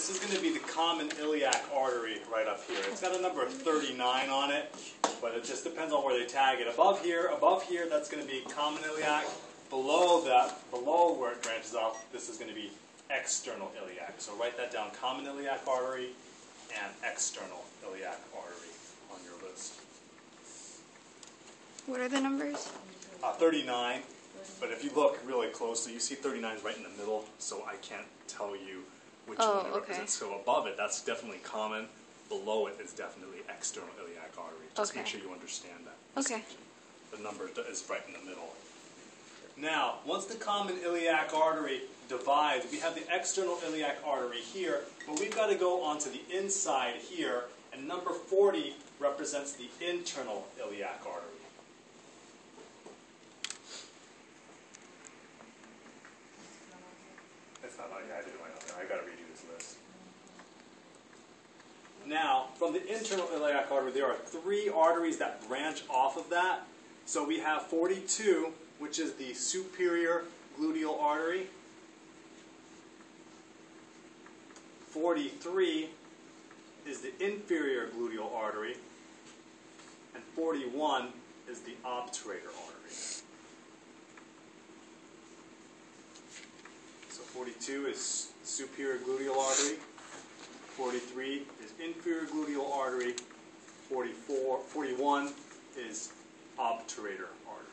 this is going to be the common iliac artery right up here. It's got a number 39 on it, but it just depends on where they tag it. Above here, that's going to be common iliac. Below that, below where it branches off, this is going to be external iliac. So write that down, common iliac artery and external iliac artery on your list. What are the numbers? 39, but if you look really closely, you see 39 is right in the middle, so I can't tell you which one it represents. So above it, that's definitely common. Below it is definitely external iliac artery. Just make sure you understand that. Okay. The number is right in the middle. Now, once the common iliac artery divides, we have the external iliac artery here, but we've got to go onto the inside here, and number 40 represents the internal iliac artery. It's not like I did it right up there. I got to redo this list. Now, from the internal iliac artery, there are 3 arteries that branch off of that. So we have 42, which is the superior gluteal artery. 43 is the inferior gluteal artery. And 41 is the obturator artery. So 42 is superior gluteal artery. 43 is inferior gluteal artery. 41 is obturator artery.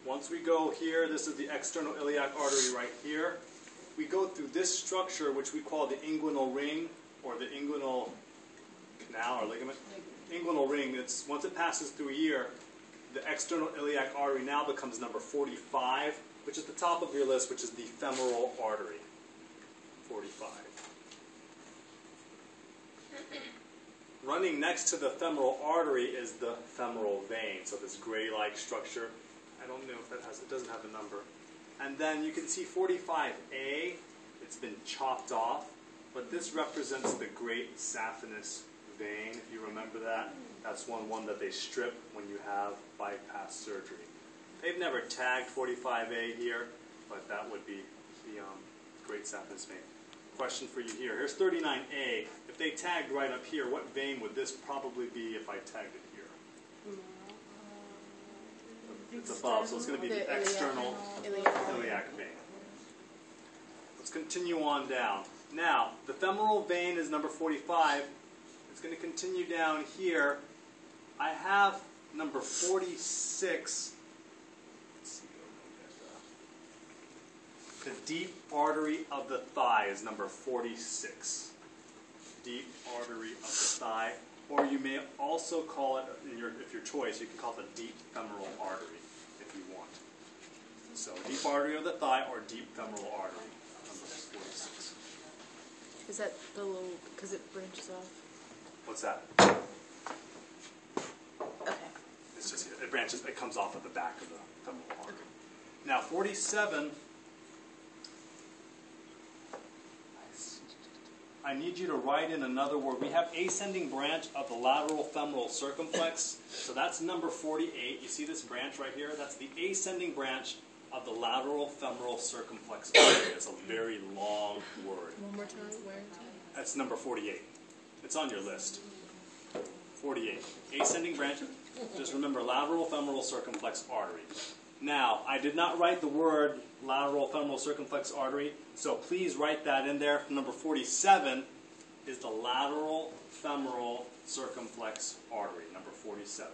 Once we go here, this is the external iliac artery right here. We go through this structure, which we call the inguinal ring, or the inguinal canal or ligament. Inguinal ring, once it passes through here, the external iliac artery now becomes number 45, which is the top of your list, which is the femoral artery. 45. Running next to the femoral artery is the femoral vein, so this gray-like structure. I don't know if that it doesn't have a number. And then you can see 45A, it's been chopped off, but this represents the great saphenous vein, if you remember that. That's one that they strip when you have bypass surgery. They've never tagged 45A here, but that would be the great saphenous vein. Question for you here. Here's 39A. If they tagged right up here, what vein would this probably be if I tagged it here? It's above, so it's going to be the external iliac vein. Let's continue on down. Now, the femoral vein is number 45. It's going to continue down here. I have number 46. Let's see. The deep artery of the thigh is number 46. Deep artery of the thigh. Or you may also call it, if your choice, you can call it the deep femoral artery if you want. So deep artery of the thigh or deep femoral artery, number 46. Is that the little, because it branches off? What's that? Okay. It's just, it branches, it comes off at the back of the femoral artery. Okay. Now 47, I need you to write in another word. We have ascending branch of the lateral femoral circumflex. So that's number 48. You see this branch right here? That's the ascending branch of the lateral femoral circumflex artery. It's a very long word. One more time. Where? That's number 48. It's on your list. 48. Ascending branch. Just remember lateral femoral circumflex artery. Now, I did not write the word lateral femoral circumflex artery, so please write that in there. Number 47 is the lateral femoral circumflex artery, number 47.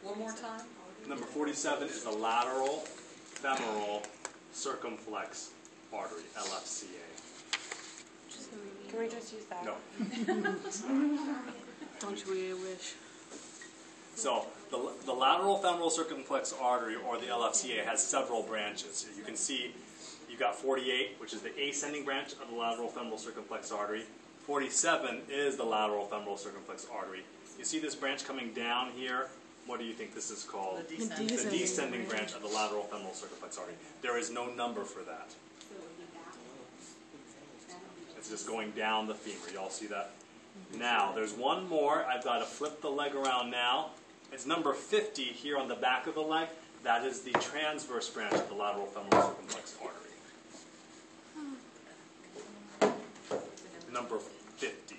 One more time. Number 47 is the lateral femoral circumflex artery, LFCA. Can we just use that? No. Don't we wish? So the lateral femoral circumflex artery, or the LFCA, has several branches. You can see you've got 48, which is the ascending branch of the lateral femoral circumflex artery. 47 is the lateral femoral circumflex artery. You see this branch coming down here? What do you think this is called? The descending. The descending branch of the lateral femoral circumflex artery. There is no number for that. It's just going down the femur. You all see that? Now, there's one more. I've got to flip the leg around now. It's number 50 here on the back of the leg. That is the transverse branch of the lateral femoral circumflex artery. Number 50.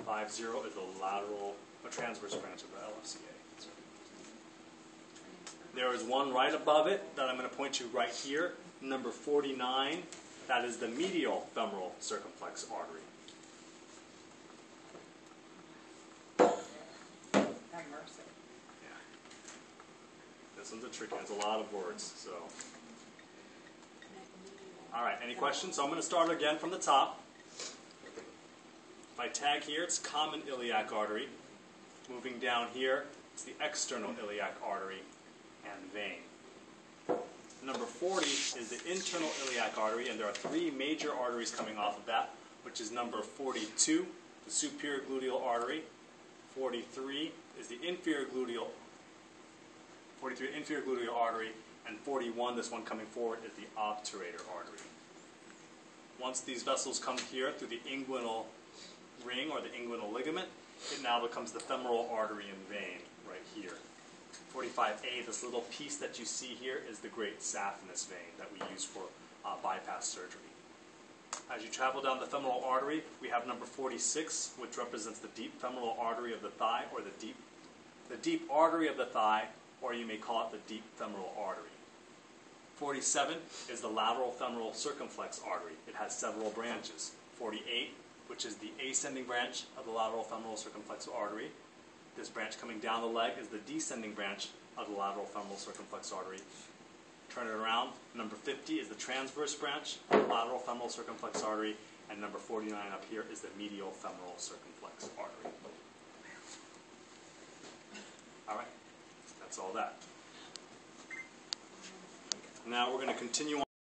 50 is the lateral, transverse branch of the LFCA. There is one right above it that I'm going to point to right here. Number 49. That is the medial femoral circumflex artery. Have mercy. Yeah. This one's a tricky one. It's a lot of words. So, all right. Any questions? So I'm going to start again from the top. If I tag here, it's common iliac artery. Moving down here, it's the external iliac artery and vein. Number 40 is the internal iliac artery, and there are three major arteries coming off of that, which is number 42, the superior gluteal artery. 43 is the inferior gluteal artery, and 41, this one coming forward, is the obturator artery. Once these vessels come here through the inguinal ring or the inguinal ligament, it now becomes the femoral artery and vein right here. 45A, this little piece that you see here, is the great saphenous vein that we use for bypass surgery. As you travel down the femoral artery, we have number 46, which represents the deep femoral artery of the thigh, or the deep artery of the thigh, or you may call it the deep femoral artery. 47 is the lateral femoral circumflex artery. It has several branches. 48, which is the ascending branch of the lateral femoral circumflex artery. This branch coming down the leg is the descending branch of the lateral femoral circumflex artery. Turn it around. Number 50 is the transverse branch of the lateral femoral circumflex artery, and number 49 up here is the medial femoral circumflex artery. All right, that's all that. Now we're going to continue on.